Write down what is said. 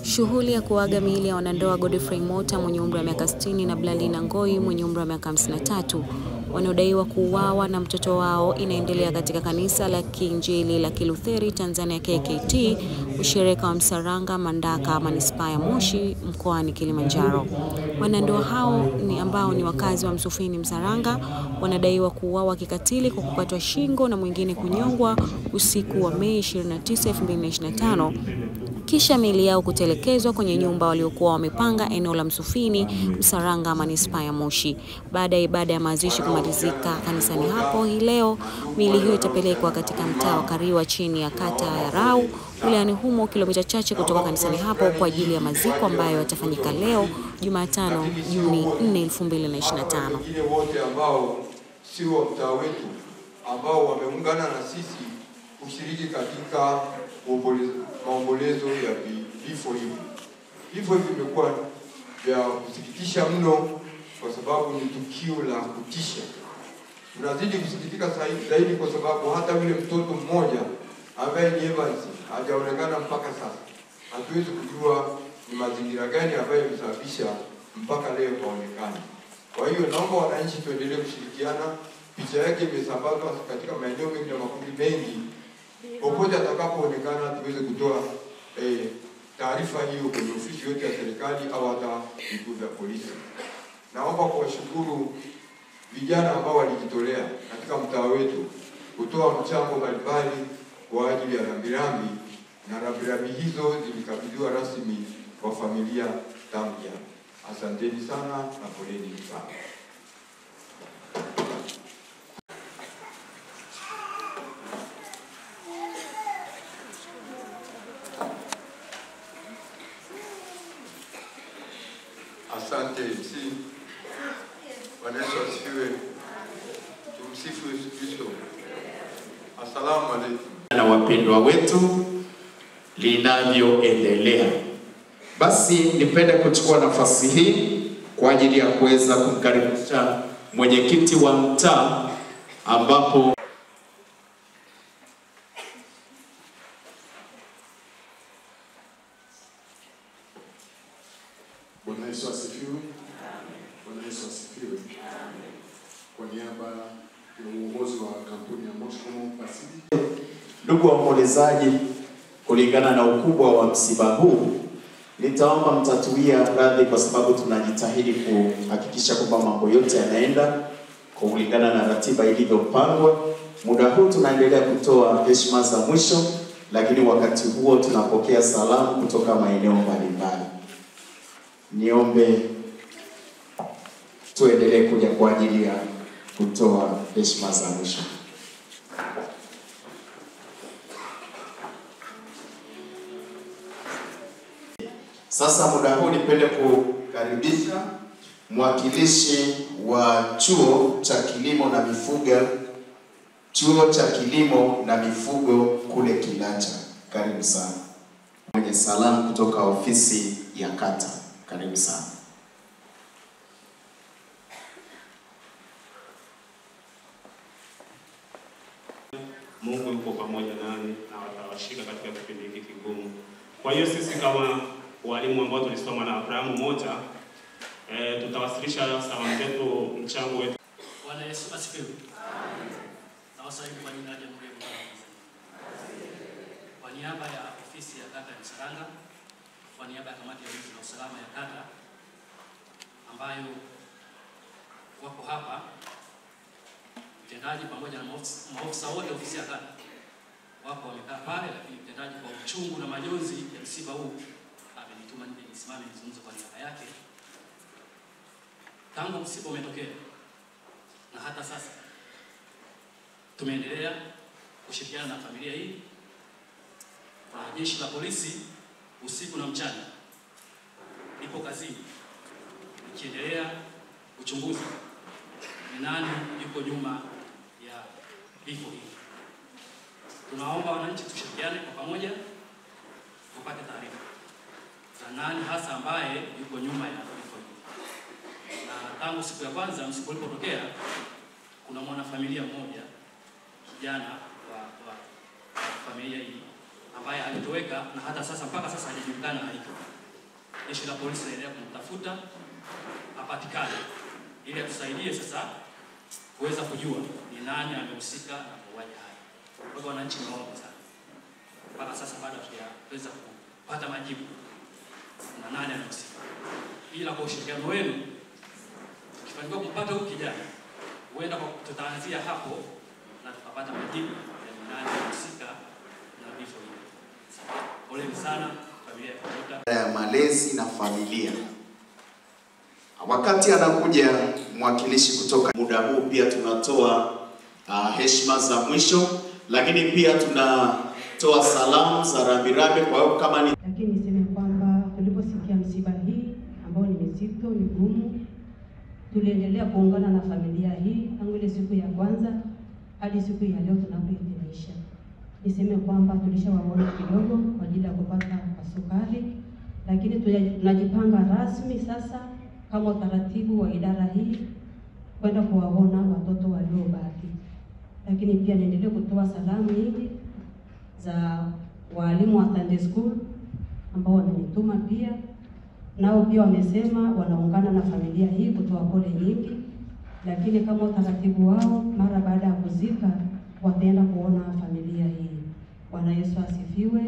Shughuli ya kuaga miili ya wanandoa Godfrey Mota mwenye umri wa miaka 60 na Blandina Ngoi mwenye umri wa miaka 53 wanaodaiwa kuuawa na mtoto wao inaendelea katika kanisa la Kiinjili la Kilutheri Tanzania KKT, ushirika wa Msaranga Mandaka, manispaa ya Moshi, mkoani Kilimanjaro. Wanandoa hao ambao ni wakazi wa Msufini Msaranga wanadaiwa kuuawa kikatili kwa kukatwa shingo na mwingine kunyongwa usiku wa Mei 29, 2025. Kisha miili yao kutelekezwa kwenye nyumba waliokuwa wamepanga eneo la Msufini Msaranga, manispaa ya Moshi. Baada ya ibada ya mazishi kumalizika kanisani hapo hii leo, miili hiyo itapelekwa katika mtaa wa Kariwa chini ya kata ya Rau wilayani humo, kilomita chache kutoka kanisani hapo kwa ajili ya maziko ambayo yatafanyika leo Jumatano Juni 4, 2025. Wengine wote ambao sio mtaa wetu ambao wameungana na sisi kushiriki katika maombolezo ya vifo hivi. Vifo hivi vimekuwa vya kusikitisha mno kwa sababu ni tukio la kutisha. Tunazidi kusikitika zaidi kwa sababu hata yule mtoto mmoja ambaye ni Evans hajaonekana mpaka sasa. Hatuwezi kujua ni mazingira gani ambayo yamesababisha mpaka leo haonekani. Kwa hiyo naomba wananchi tuendelee kushirikiana. Picha yake imesambazwa katika maeneo mengi na makundi mengi. Popote atakapoonekana tuweze kutoa taarifa hiyo kwenye ofisi yote ya serikali au hata vituo vya polisi. Naomba kuwashukuru vijana ambao walijitolea katika mtaa wetu kutoa mchango mbalimbali kwa ajili ya rambirambi, na rambirambi hizo zilikabidhiwa rasmi kwa familia tangu jana. Asanteni sana na poleni sana. Asante MC. Bwana Yesu asifiwe. Tumsifu Yesu Kristo. Asalamu alaykum. Na wapendwa wetu linavyoendelea. Basi nipende kuchukua nafasi hii kwa ajili ya kuweza kumkaribisha mwenyekiti wa mtaa ambapo Bwana Yesu asifiwe. Bwana Yesu asifiwe. Kwa niaba ya uongozi wa kampuni ya Moshkomo Pasidi, ndugu waombolezaji, kulingana na ukubwa wa msiba huu, nitaomba mtatuia radhi kwa sababu tunajitahidi kuhakikisha kwamba mambo yote yanaenda kulingana na ratiba ilivyopangwa. Muda huu tunaendelea kutoa heshima za mwisho, lakini wakati huo tunapokea salamu kutoka maeneo mbalimbali. Niombe tuendelee kuja kwa ajili ya kutoa heshima za mwisho. Sasa muda huu nipende kukaribisha mwakilishi wa chuo cha kilimo na mifugo kule Kilacha. Karibu sana. Mwenye salamu kutoka ofisi ya kata. Karibu sana. Mungu yuko pamoja nani na watawashika katika kipindi hiki kigumu. Kwa hiyo sisi kama walimu ambao tulisoma na Abrahamu Mota, tutawasilisha salamu zetu, mchango wetu. Bwana Yesu asifiwe. Amen. Na wasalimu kwa jina la Jamhuri ya Muungano wa Tanzania. Kwa niaba ya ofisi ya kata ya Msaranga, kwa niaba ya kamati ya ulinzi na usalama ya kata ambayo wako hapa, mtendaji pamoja na maofisa wote ofisi ya kata wako wamekaa pale, lakini mtendaji kwa uchungu na majonzi ya msiba huu amenituma nije nisimame nizungumze kwa niaba yake. Tangu msiba umetokea na hata sasa tumeendelea kushirikiana na familia hii na jeshi la polisi usiku na mchana. Nipo kazini nikiendelea uchunguzi ni nani yuko nyuma ya vifo hivi. Tunaomba wananchi tushirikiane kwa pamoja tupate taarifa za nani hasa ambaye yuko nyuma ya vifo hivi. Na tangu siku ya kwanza msiba ulipotokea, kuna mwanafamilia mmoja kijana wa familia hii ambaye alitoweka na hata sasa mpaka sasa hajajulikana aliko. Jeshi la polisi linaendelea kumtafuta apatikane ili atusaidie sasa kuweza kujua ni nani amehusika na mauaji haya. Kwa hivyo wananchi naomba sana, mpaka sasa bado hatujaweza kupata majibu na nani amehusika, ila kwa ushirikiano wenu tukifanikiwa kumpata huyu kijana, huenda kwa tutaanzia hapo na tukapata majibu ya nani amehusika na vifo hivi. Poleni sana familia ya malezi na familia. Wakati anakuja mwakilishi kutoka, muda huu pia tunatoa heshima za mwisho, lakini pia tunatoa salamu za rambirambi. Kwa hiyo kama ni, lakini niseme kwamba tuliposikia msiba hii ambao ni mzito, ni gumu, tuliendelea kuungana na familia hii tangu ile siku ya kwanza hadi siku ya leo tunapohitimisha. Niseme kwamba tulishawaona kidogo kwa ajili ya kupata sukari, lakini tunajipanga rasmi sasa kama utaratibu wa idara hii kwenda kuwaona watoto waliobaki. Lakini pia niendelee kutoa salamu nyingi za walimu wa Sunday School ambao wamenituma pia, nao pia wamesema wanaungana na familia hii kutoa pole nyingi, lakini kama utaratibu wao mara baada ya kuzika wataenda kuona familia hii. Bwana Yesu asifiwe.